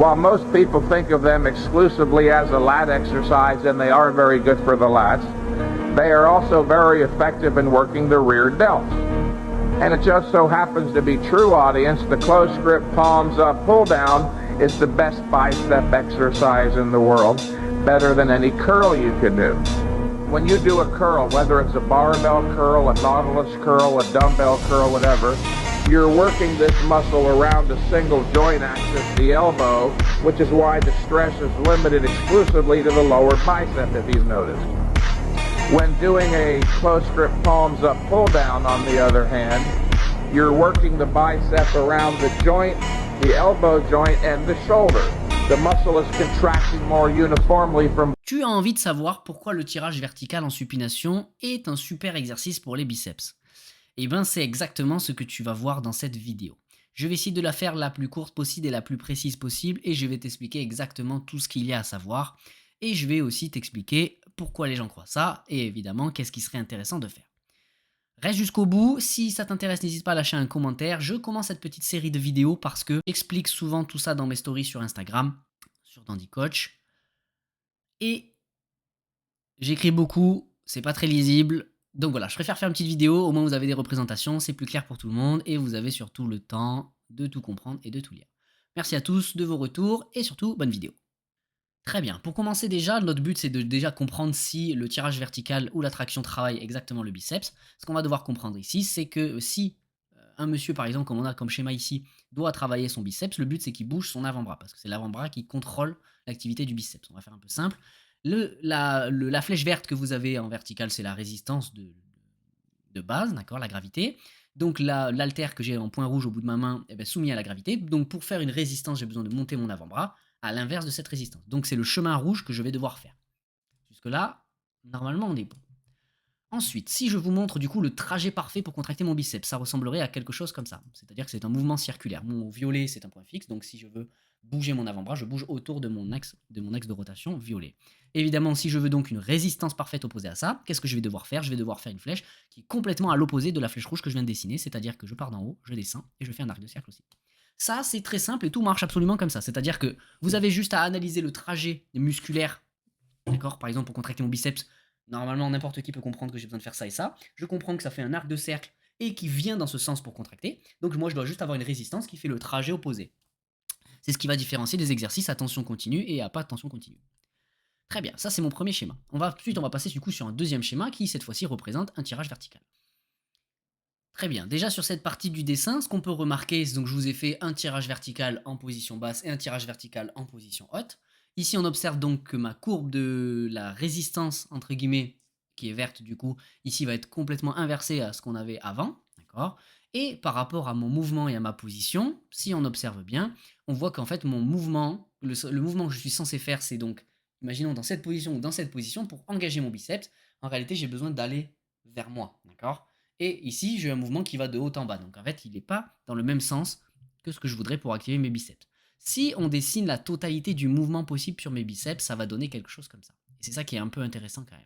While most people think of them exclusively as a lat exercise, and they are very good for the lats, they are also very effective in working the rear delts. And it just so happens to be true, audience, the close grip palms up pull down is the best bicep exercise in the world, better than any curl you can do. When you do a curl, whether it's a barbell curl, a Nautilus curl, a dumbbell curl, whatever, you're working this muscle around a single joint axis, the elbow, which is why the stress is limited exclusively to the lower bicep, if you've noticed. When doing a close grip palms up pull down, on the other hand, you're working the bicep around the joint, the elbow joint, and the shoulder. The muscle is contracting more uniformly from... Tu as envie de savoir pourquoi le tirage vertical en supination est un super exercice pour les biceps. Et bien c'est exactement ce que tu vas voir dans cette vidéo. Je vais essayer de la faire la plus courte possible et la plus précise possible et je vais t'expliquer exactement tout ce qu'il y a à savoir. Et je vais aussi t'expliquer pourquoi les gens croient ça et évidemment qu'est-ce qui serait intéressant de faire. Reste jusqu'au bout, si ça t'intéresse n'hésite pas à lâcher un commentaire. Je commence cette petite série de vidéos parce que j'explique souvent tout ça dans mes stories sur Instagram, sur Dandy Coach. Et j'écris beaucoup, c'est pas très lisible. Donc voilà, je préfère faire une petite vidéo, au moins vous avez des représentations, c'est plus clair pour tout le monde et vous avez surtout le temps de tout comprendre et de tout lire. Merci à tous de vos retours et surtout, bonne vidéo. Très bien, pour commencer déjà, notre but c'est de déjà comprendre si le tirage vertical ou la traction travaille exactement le biceps. Ce qu'on va devoir comprendre ici, c'est que si un monsieur par exemple, comme on a comme schéma ici, doit travailler son biceps, le but c'est qu'il bouge son avant-bras, parce que c'est l'avant-bras qui contrôle l'activité du biceps. On va faire un peu simple. La flèche verte que vous avez en vertical, c'est la résistance de base, d'accord, la gravité. Donc l'haltère que j'ai en point rouge au bout de ma main, eh bien, soumis à la gravité. Donc pour faire une résistance, j'ai besoin de monter mon avant-bras à l'inverse de cette résistance. Donc c'est le chemin rouge que je vais devoir faire. Jusque-là, normalement, on est bon. Ensuite, si je vous montre du coup le trajet parfait pour contracter mon biceps, ça ressemblerait à quelque chose comme ça. C'est-à-dire que c'est un mouvement circulaire. Mon violet, c'est un point fixe, donc si je veux bouger mon avant-bras, je bouge autour de mon axe de rotation violet. Évidemment, si je veux donc une résistance parfaite opposée à ça, qu'est-ce que je vais devoir faire? Je vais devoir faire une flèche qui est complètement à l'opposé de la flèche rouge que je viens de dessiner, c'est-à-dire que je pars d'en haut, je descends et je fais un arc de cercle aussi. Ça, c'est très simple et tout marche absolument comme ça. C'est-à-dire que vous avez juste à analyser le trajet musculaire, d'accord? Par exemple, pour contracter mon biceps, normalement, n'importe qui peut comprendre que j'ai besoin de faire ça et ça. Je comprends que ça fait un arc de cercle et qui vient dans ce sens pour contracter. Donc moi, je dois juste avoir une résistance qui fait le trajet opposé. C'est ce qui va différencier des exercices à tension continue et à pas tension continue. Très bien, ça c'est mon premier schéma. Ensuite, on va passer du coup sur un deuxième schéma qui, cette fois-ci, représente un tirage vertical. Très bien, déjà sur cette partie du dessin, ce qu'on peut remarquer, c'est donc je vous ai fait un tirage vertical en position basse et un tirage vertical en position haute. Ici, on observe donc que ma courbe de la résistance, entre guillemets, qui est verte du coup, ici va être complètement inversée à ce qu'on avait avant, d'accord? Et par rapport à mon mouvement et à ma position, si on observe bien, on voit qu'en fait mon mouvement, le mouvement que je suis censé faire, c'est donc, imaginons dans cette position ou dans cette position, pour engager mon biceps, en réalité j'ai besoin d'aller vers moi, d'accord? Et ici, j'ai un mouvement qui va de haut en bas. Donc en fait, il n'est pas dans le même sens que ce que je voudrais pour activer mes biceps. Si on dessine la totalité du mouvement possible sur mes biceps, ça va donner quelque chose comme ça. Et c'est ça qui est un peu intéressant quand même.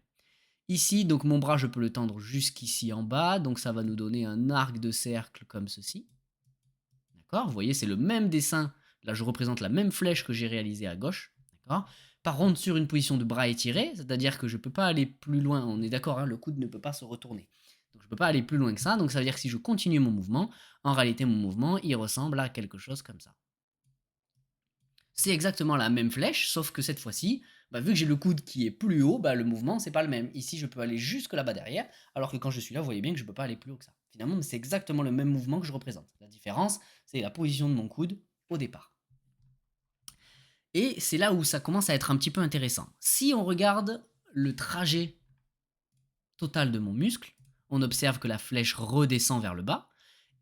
Ici, donc mon bras, je peux le tendre jusqu'ici en bas. Donc ça va nous donner un arc de cercle comme ceci. D'accord? Vous voyez, c'est le même dessin. Là, je représente la même flèche que j'ai réalisée à gauche. D'accord? Par contre, sur une position de bras étiré, c'est-à-dire que je ne peux pas aller plus loin. On est d'accord, hein, le coude ne peut pas se retourner. Donc je ne peux pas aller plus loin que ça, donc ça veut dire que si je continue mon mouvement, en réalité mon mouvement, il ressemble à quelque chose comme ça. C'est exactement la même flèche, sauf que cette fois-ci, vu que j'ai le coude qui est plus haut, le mouvement, c'est pas le même. Ici, je peux aller jusque là-bas derrière, alors que quand je suis là, vous voyez bien que je ne peux pas aller plus haut que ça. Finalement, c'est exactement le même mouvement que je représente. La différence, c'est la position de mon coude au départ. Et c'est là où ça commence à être un petit peu intéressant. Si on regarde le trajet total de mon muscle, on observe que la flèche redescend vers le bas.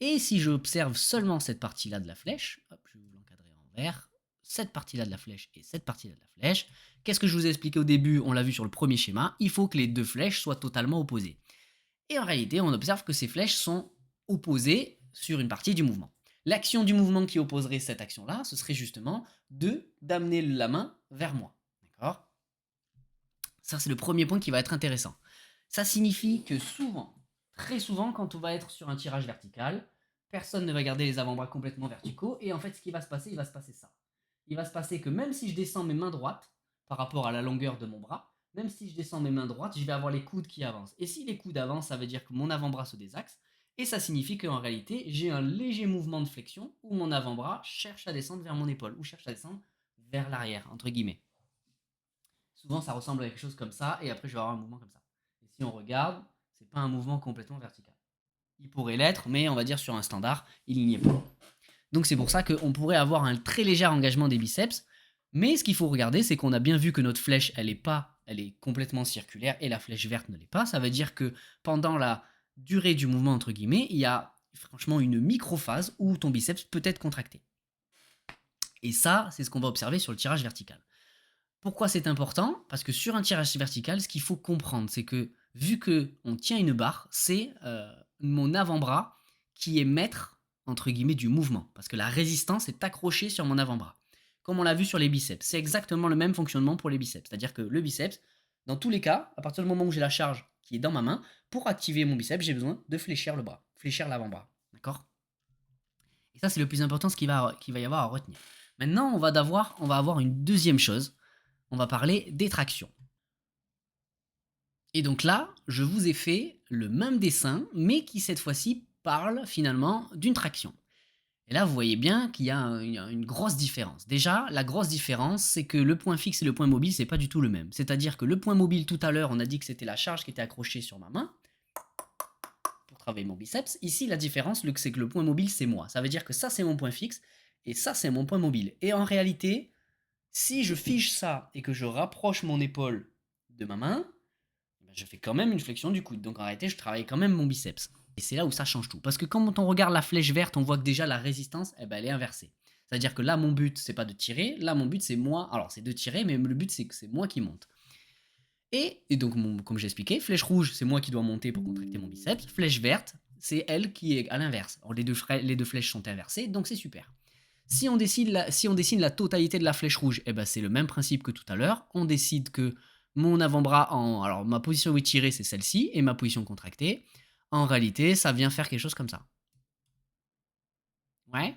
Et si j'observe seulement cette partie-là de la flèche, hop, je vais vous l'encadrer en vert, cette partie-là de la flèche et cette partie-là de la flèche, qu'est-ce que je vous ai expliqué au début? On l'a vu sur le premier schéma, il faut que les deux flèches soient totalement opposées. Et en réalité, on observe que ces flèches sont opposées sur une partie du mouvement. L'action du mouvement qui opposerait cette action-là, ce serait justement d'amener la main vers moi. D'accord? Ça, c'est le premier point qui va être intéressant. Ça signifie que souvent, très souvent, quand on va être sur un tirage vertical, personne ne va garder les avant-bras complètement verticaux. Et en fait, ce qui va se passer, il va se passer ça. il va se passer que même si je descends mes mains droites par rapport à la longueur de mon bras, même si je descends mes mains droites, je vais avoir les coudes qui avancent. Et si les coudes avancent, ça veut dire que mon avant-bras se désaxe. Et ça signifie qu'en réalité, j'ai un léger mouvement de flexion où mon avant-bras cherche à descendre vers mon épaule, ou cherche à descendre vers l'arrière, entre guillemets. Souvent, ça ressemble à quelque chose comme ça, et après, je vais avoir un mouvement comme ça. Et si on regarde, c'est pas un mouvement complètement vertical. Il pourrait l'être, mais on va dire sur un standard, il n'y est pas. Donc c'est pour ça qu'on pourrait avoir un très léger engagement des biceps, mais ce qu'il faut regarder, c'est qu'on a bien vu que notre flèche, elle est complètement circulaire, et la flèche verte ne l'est pas. Ça veut dire que pendant la durée du mouvement, entre guillemets, il y a franchement une microphase où ton biceps peut être contracté. Et ça, c'est ce qu'on va observer sur le tirage vertical. Pourquoi c'est important? Parce que sur un tirage vertical, ce qu'il faut comprendre, c'est que vu qu'on tient une barre, c'est mon avant-bras qui est maître, entre guillemets, du mouvement. Parce que la résistance est accrochée sur mon avant-bras. Comme on l'a vu sur les biceps. C'est exactement le même fonctionnement pour les biceps. C'est-à-dire que le biceps, dans tous les cas, à partir du moment où j'ai la charge qui est dans ma main, pour activer mon biceps, j'ai besoin de fléchir le bras, fléchir l'avant-bras. D'accord? Et ça, c'est le plus important, ce qu'il va y avoir à retenir. Maintenant, on va avoir une deuxième chose. On va parler des tractions. Et donc là, je vous ai fait le même dessin, mais qui cette fois-ci parle finalement d'une traction. Et là, vous voyez bien qu'il y a une grosse différence. Déjà, la grosse différence, c'est que le point fixe et le point mobile, c'est pas du tout le même. C'est-à-dire que le point mobile, tout à l'heure, on a dit que c'était la charge qui était accrochée sur ma main pour travailler mon biceps. Ici, la différence, c'est que le point mobile, c'est moi. Ça veut dire que ça, c'est mon point fixe et ça, c'est mon point mobile. Et en réalité, si je fige ça et que je rapproche mon épaule de ma main, je fais quand même une flexion du coude. Donc en réalité, je travaille quand même mon biceps. Et c'est là où ça change tout. Parce que quand on regarde la flèche verte, on voit que déjà la résistance, elle est inversée. C'est-à-dire que là, mon but, c'est pas de tirer. Là, mon but, c'est moi. Alors, c'est de tirer, mais le but, c'est que c'est moi qui monte. Et donc, comme j'ai expliqué, flèche rouge, c'est moi qui dois monter pour contracter mon biceps. Flèche verte, c'est elle qui est à l'inverse. Alors, les deux flèches sont inversées, donc c'est super. Si on dessine la totalité de la flèche rouge, c'est le même principe que tout à l'heure. On décide que mon avant-bras, alors ma position étirée, c'est celle-ci, et ma position contractée, en réalité, ça vient faire quelque chose comme ça. Ouais.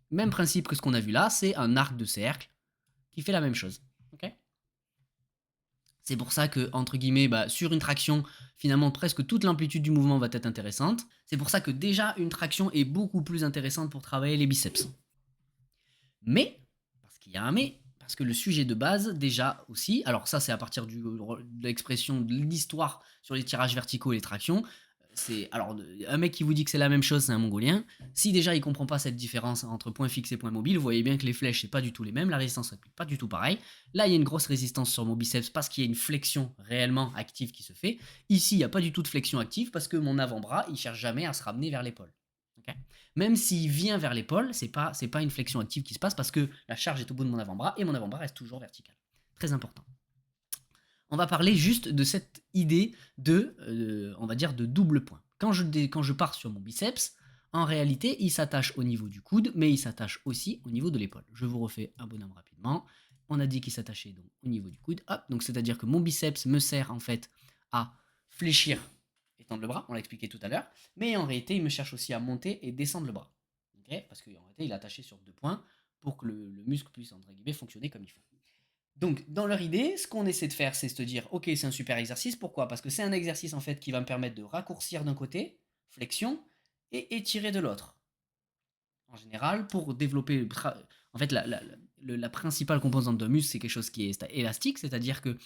Même principe que ce qu'on a vu là, c'est un arc de cercle qui fait la même chose. Ok. C'est pour ça que, entre guillemets, sur une traction, finalement, presque toute l'amplitude du mouvement va être intéressante. C'est pour ça que déjà, une traction est beaucoup plus intéressante pour travailler les biceps. Mais, parce qu'il y a un mais, parce que le sujet de base, déjà aussi, alors ça c'est à partir de l'expression de l'histoire sur les tirages verticaux et les tractions, alors un mec qui vous dit que c'est la même chose, c'est un mongolien. Si déjà il comprend pas cette différence entre point fixe et point mobile, vous voyez bien que les flèches c'est pas du tout les mêmes, la résistance n'est pas du tout pareil. Là il y a une grosse résistance sur mon biceps parce qu'il y a une flexion réellement active qui se fait. Ici il n'y a pas du tout de flexion active parce que mon avant-bras il cherche jamais à se ramener vers l'épaule. Okay. Même s'il vient vers l'épaule, c'est pas une flexion active qui se passe parce que la charge est au bout de mon avant-bras et mon avant-bras reste toujours vertical. Très important. On va parler juste de cette idée on va dire de double point. Quand je pars sur mon biceps, en réalité, il s'attache au niveau du coude, mais il s'attache aussi au niveau de l'épaule. Je vous refais un bonhomme rapidement. On a dit qu'il s'attachait donc au niveau du coude. Hop, donc c'est-à-dire que mon biceps me sert en fait à fléchir, étendre le bras, on l'a expliqué tout à l'heure, mais en réalité, il me cherche aussi à monter et descendre le bras. Okay, parce qu'en réalité, il est attaché sur 2 points pour que le muscle puisse, entre guillemets, fonctionner comme il faut. Donc, dans leur idée, ce qu'on essaie de faire, c'est se dire, ok, c'est un super exercice. Pourquoi? Parce que c'est un exercice, en fait, qui va me permettre de raccourcir d'un côté, flexion, et étirer de l'autre. En général, pour développer... En fait, la principale composante d'un muscle, c'est quelque chose qui est élastique, c'est-à-dire que,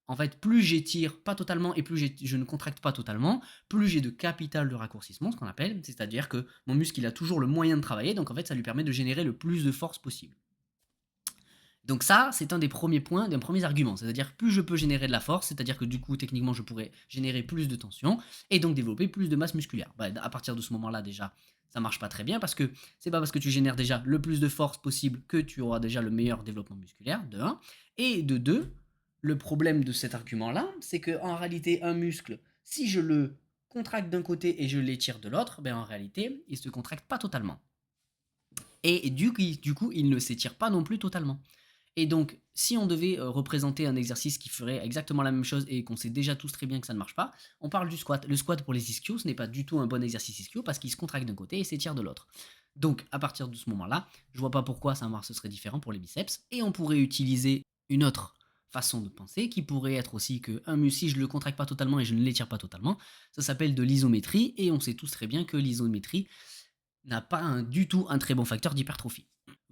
en fait, plus j'étire pas totalement et plus je ne contracte pas totalement, plus j'ai de capital de raccourcissement, ce qu'on appelle, c'est-à-dire que mon muscle, il a toujours le moyen de travailler, donc en fait, ça lui permet de générer le plus de force possible. Donc ça, c'est un des premiers points, d'un premier argument. C'est-à-dire que plus je peux générer de la force, c'est-à-dire que du coup, techniquement, je pourrais générer plus de tension et donc développer plus de masse musculaire. À partir de ce moment-là, déjà, ça marche pas très bien parce que c'est pas parce que tu génères déjà le plus de force possible que tu auras déjà le meilleur développement musculaire, de 1. Et de 2, le problème de cet argument-là, c'est qu'en réalité, un muscle, si je le contracte d'un côté et je l'étire de l'autre, en réalité, il se contracte pas totalement. Et du coup, il ne s'étire pas non plus totalement. Et donc, si on devait représenter un exercice qui ferait exactement la même chose et qu'on sait déjà tous très bien que ça ne marche pas, on parle du squat. Le squat pour les ischios, ce n'est pas du tout un bon exercice ischio parce qu'il se contracte d'un côté et s'étire de l'autre. Donc, à partir de ce moment-là, je vois pas pourquoi ce serait différent pour les biceps. Et on pourrait utiliser une autre façon de penser qui pourrait être aussi que un muscle, si je le contracte pas totalement et je ne l'étire pas totalement, ça s'appelle de l'isométrie. Et on sait tous très bien que l'isométrie n'a pas du tout un très bon facteur d'hypertrophie.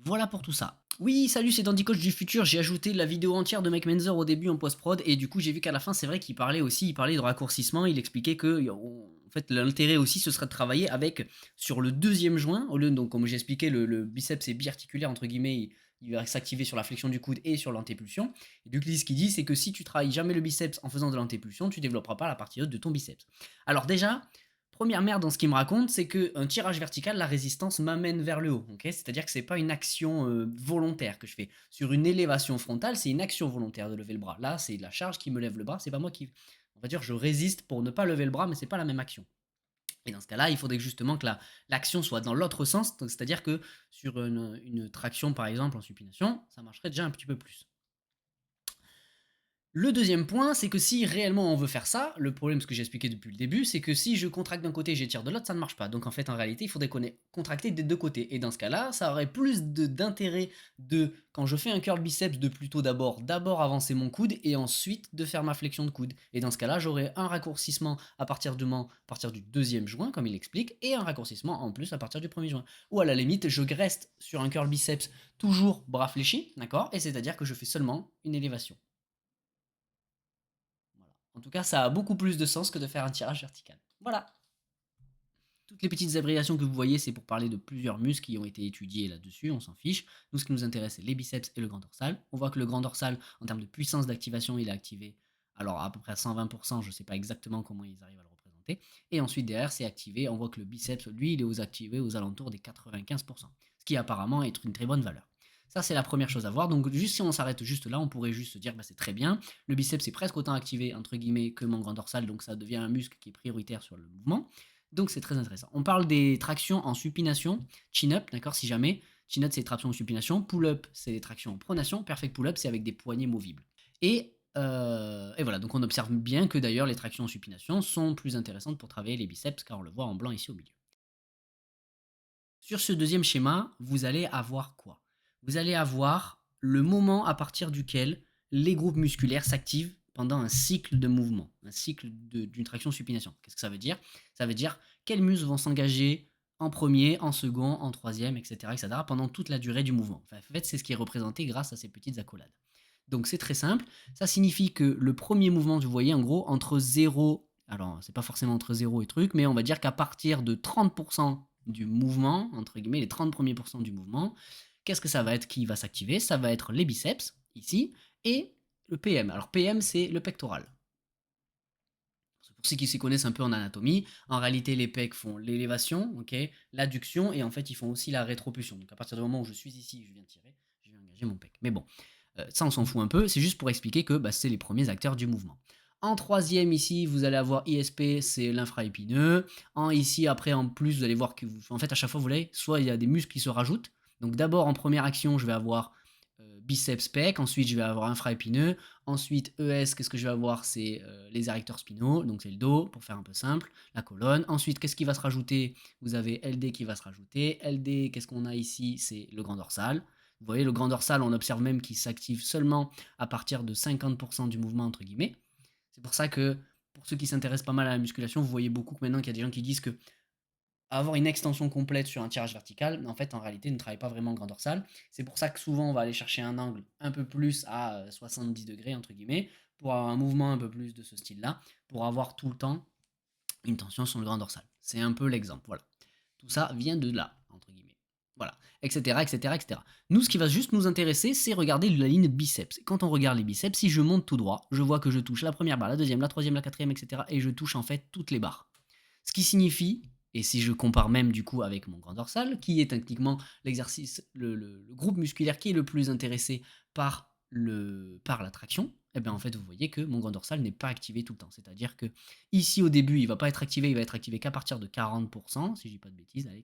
Voilà pour tout ça. Oui, salut, c'est Dandy Coach du futur. J'ai ajouté la vidéo entière de Mike Menzer au début en post-prod et du coup j'ai vu qu'à la fin c'est vrai qu'il parlait de raccourcissement. Il expliquait que en fait l'intérêt aussi ce serait de travailler avec sur le deuxième joint au lieu donc comme j'ai expliqué le biceps est biarticulaire entre guillemets. Il va s'activer sur la flexion du coude et sur l'antépulsion. Et du coup, ce qu'il dit, c'est que si tu travailles jamais le biceps en faisant de l'antépulsion, tu développeras pas la partie haute de ton biceps. Alors déjà, première merde dans ce qu'il me raconte, c'est qu'un tirage vertical, la résistance m'amène vers le haut. Okay, c'est-à-dire que c'est pas une action volontaire que je fais. Sur une élévation frontale, c'est une action volontaire de lever le bras. Là, c'est la charge qui me lève le bras. C'est pas moi qui, on va dire, je résiste pour ne pas lever le bras, mais c'est pas la même action. Et dans ce cas-là, il faudrait justement que l'action soit dans l'autre sens. C'est-à-dire que sur une traction, par exemple, en supination, ça marcherait déjà un petit peu plus. Le deuxième point, c'est que si réellement on veut faire ça, le problème, ce que j'ai expliqué depuis le début, c'est que si je contracte d'un côté et j'étire de l'autre, ça ne marche pas. Donc en fait, en réalité, il faudrait contracter des deux côtés. Et dans ce cas-là, ça aurait plus d'intérêt quand je fais un curl biceps, de plutôt d'abord avancer mon coude et ensuite de faire ma flexion de coude. Et dans ce cas-là, j'aurai un raccourcissement à partir du deuxième joint, comme il explique, et un raccourcissement en plus à partir du premier joint. Ou à la limite, je reste sur un curl biceps toujours bras fléchis, d'accord? Et c'est-à-dire que je fais seulement une élévation. En tout cas, ça a beaucoup plus de sens que de faire un tirage vertical. Voilà. Toutes les petites abréviations que vous voyez, c'est pour parler de plusieurs muscles qui ont été étudiés là-dessus, on s'en fiche. Nous, ce qui nous intéresse, c'est les biceps et le grand dorsal. On voit que le grand dorsal, en termes de puissance d'activation, il est activé alors à peu près à 120%, je ne sais pas exactement comment ils arrivent à le représenter. Et ensuite, derrière, c'est activé, on voit que le biceps, lui, il est activé aux alentours des 95%, ce qui apparemment est une très bonne valeur. Ça, c'est la première chose à voir. Donc, juste si on s'arrête juste là, on pourrait juste se dire, bah, c'est très bien. Le biceps est presque autant activé, entre guillemets, que mon grand dorsal, donc ça devient un muscle qui est prioritaire sur le mouvement. Donc, c'est très intéressant. On parle des tractions en supination, chin-up, d'accord, si jamais. Chin-up, c'est les tractions en supination. Pull-up, c'est les tractions en pronation. Perfect pull-up, c'est avec des poignets movibles. Et voilà, donc on observe bien que d'ailleurs les tractions en supination sont plus intéressantes pour travailler les biceps, car on le voit en blanc ici au milieu. Sur ce deuxième schéma, vous allez avoir quoi? Vous allez avoir le moment à partir duquel les groupes musculaires s'activent pendant un cycle de mouvement, un cycle d'une traction supination. Qu'est-ce que ça veut dire? Ça veut dire quels muscles vont s'engager en premier, en second, en troisième, etc., pendant toute la durée du mouvement. Enfin, en fait, c'est ce qui est représenté grâce à ces petites accolades. Donc c'est très simple, ça signifie que le premier mouvement, vous voyez en gros, entre 0, alors c'est pas forcément entre 0 et truc, mais on va dire qu'à partir de 30% du mouvement, entre guillemets, les 30 premiers pourcents du mouvement, qu'est-ce que ça va être qui va s'activer? Ça va être les biceps, ici, et le PM. Alors PM, c'est le pectoral. Pour ceux qui s'y connaissent un peu en anatomie, en réalité, les pecs font l'élévation, okay, l'adduction, et en fait, ils font aussi la rétropulsion. Donc à partir du moment où je suis ici, je viens tirer, je vais engager mon pec. Mais bon, ça on s'en fout un peu, c'est juste pour expliquer que c'est les premiers acteurs du mouvement. En troisième ici, vous allez avoir ISP, c'est l'infraépineux. Ici, après, en plus, vous allez voir que, en fait, à chaque fois, vous voyez, soit il y a des muscles qui se rajoutent. Donc d'abord, en première action, je vais avoir biceps pec, ensuite je vais avoir infraépineux, ensuite ES, qu'est-ce que je vais avoir? C'est les érecteurs spinaux, donc c'est le dos, pour faire un peu simple, la colonne. Ensuite, qu'est-ce qui va se rajouter? Vous avez LD qui va se rajouter. LD, qu'est-ce qu'on a ici? C'est le grand dorsal. Vous voyez, le grand dorsal, on observe même qu'il s'active seulement à partir de 50% du mouvement, entre guillemets. C'est pour ça que, pour ceux qui s'intéressent pas mal à la musculation, vous voyez beaucoup que maintenant qu'il y a des gens qui disent que avoir une extension complète sur un tirage vertical, en fait, en réalité, ne travaille pas vraiment le grand dorsal. C'est pour ça que souvent, on va aller chercher un angle un peu plus à 70 degrés, entre guillemets, pour avoir un mouvement un peu plus de ce style-là, pour avoir tout le temps une tension sur le grand dorsal. C'est un peu l'exemple, voilà. Tout ça vient de là, entre guillemets. Voilà, etc., etc., etc. Nous, ce qui va juste nous intéresser, c'est regarder la ligne de biceps. Quand on regarde les biceps, si je monte tout droit, je vois que je touche la première barre, la deuxième, la troisième, la quatrième, etc., et je touche en fait toutes les barres. Ce qui signifie, et si je compare même du coup avec mon grand dorsal, qui est techniquement l'exercice, le groupe musculaire qui est le plus intéressé par la traction, et bien en fait vous voyez que mon grand dorsal n'est pas activé tout le temps. C'est-à-dire que ici au début il va pas être activé, il va être activé qu'à partir de 40%, si je dis pas de bêtises, allez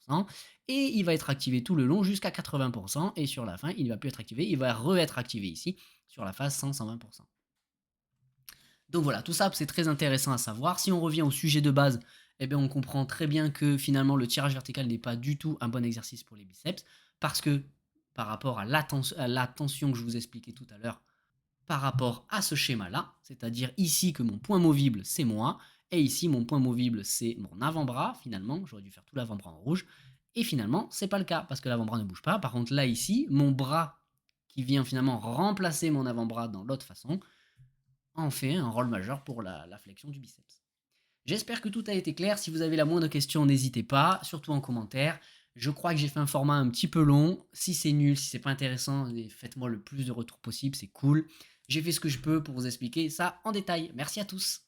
43%, et il va être activé tout le long jusqu'à 80%, et sur la fin il ne va plus être activé, il va re-être activé ici sur la phase 100-120%. Donc voilà, tout ça c'est très intéressant à savoir. Si on revient au sujet de base, eh bien, on comprend très bien que finalement le tirage vertical n'est pas du tout un bon exercice pour les biceps parce que par rapport à la tension que je vous expliquais tout à l'heure, par rapport à ce schéma-là, c'est-à-dire ici que mon point movible c'est moi et ici mon point movible c'est mon avant-bras finalement, j'aurais dû faire tout l'avant-bras en rouge et finalement c'est pas le cas parce que l'avant-bras ne bouge pas. Par contre là ici, mon bras qui vient finalement remplacer mon avant-bras dans l'autre façon en fait un rôle majeur pour la flexion du biceps. J'espère que tout a été clair. Si vous avez la moindre question, n'hésitez pas, surtout en commentaire. Je crois que j'ai fait un format un petit peu long. Si c'est nul, si c'est pas intéressant, faites-moi le plus de retours possible, c'est cool. J'ai fait ce que je peux pour vous expliquer ça en détail. Merci à tous.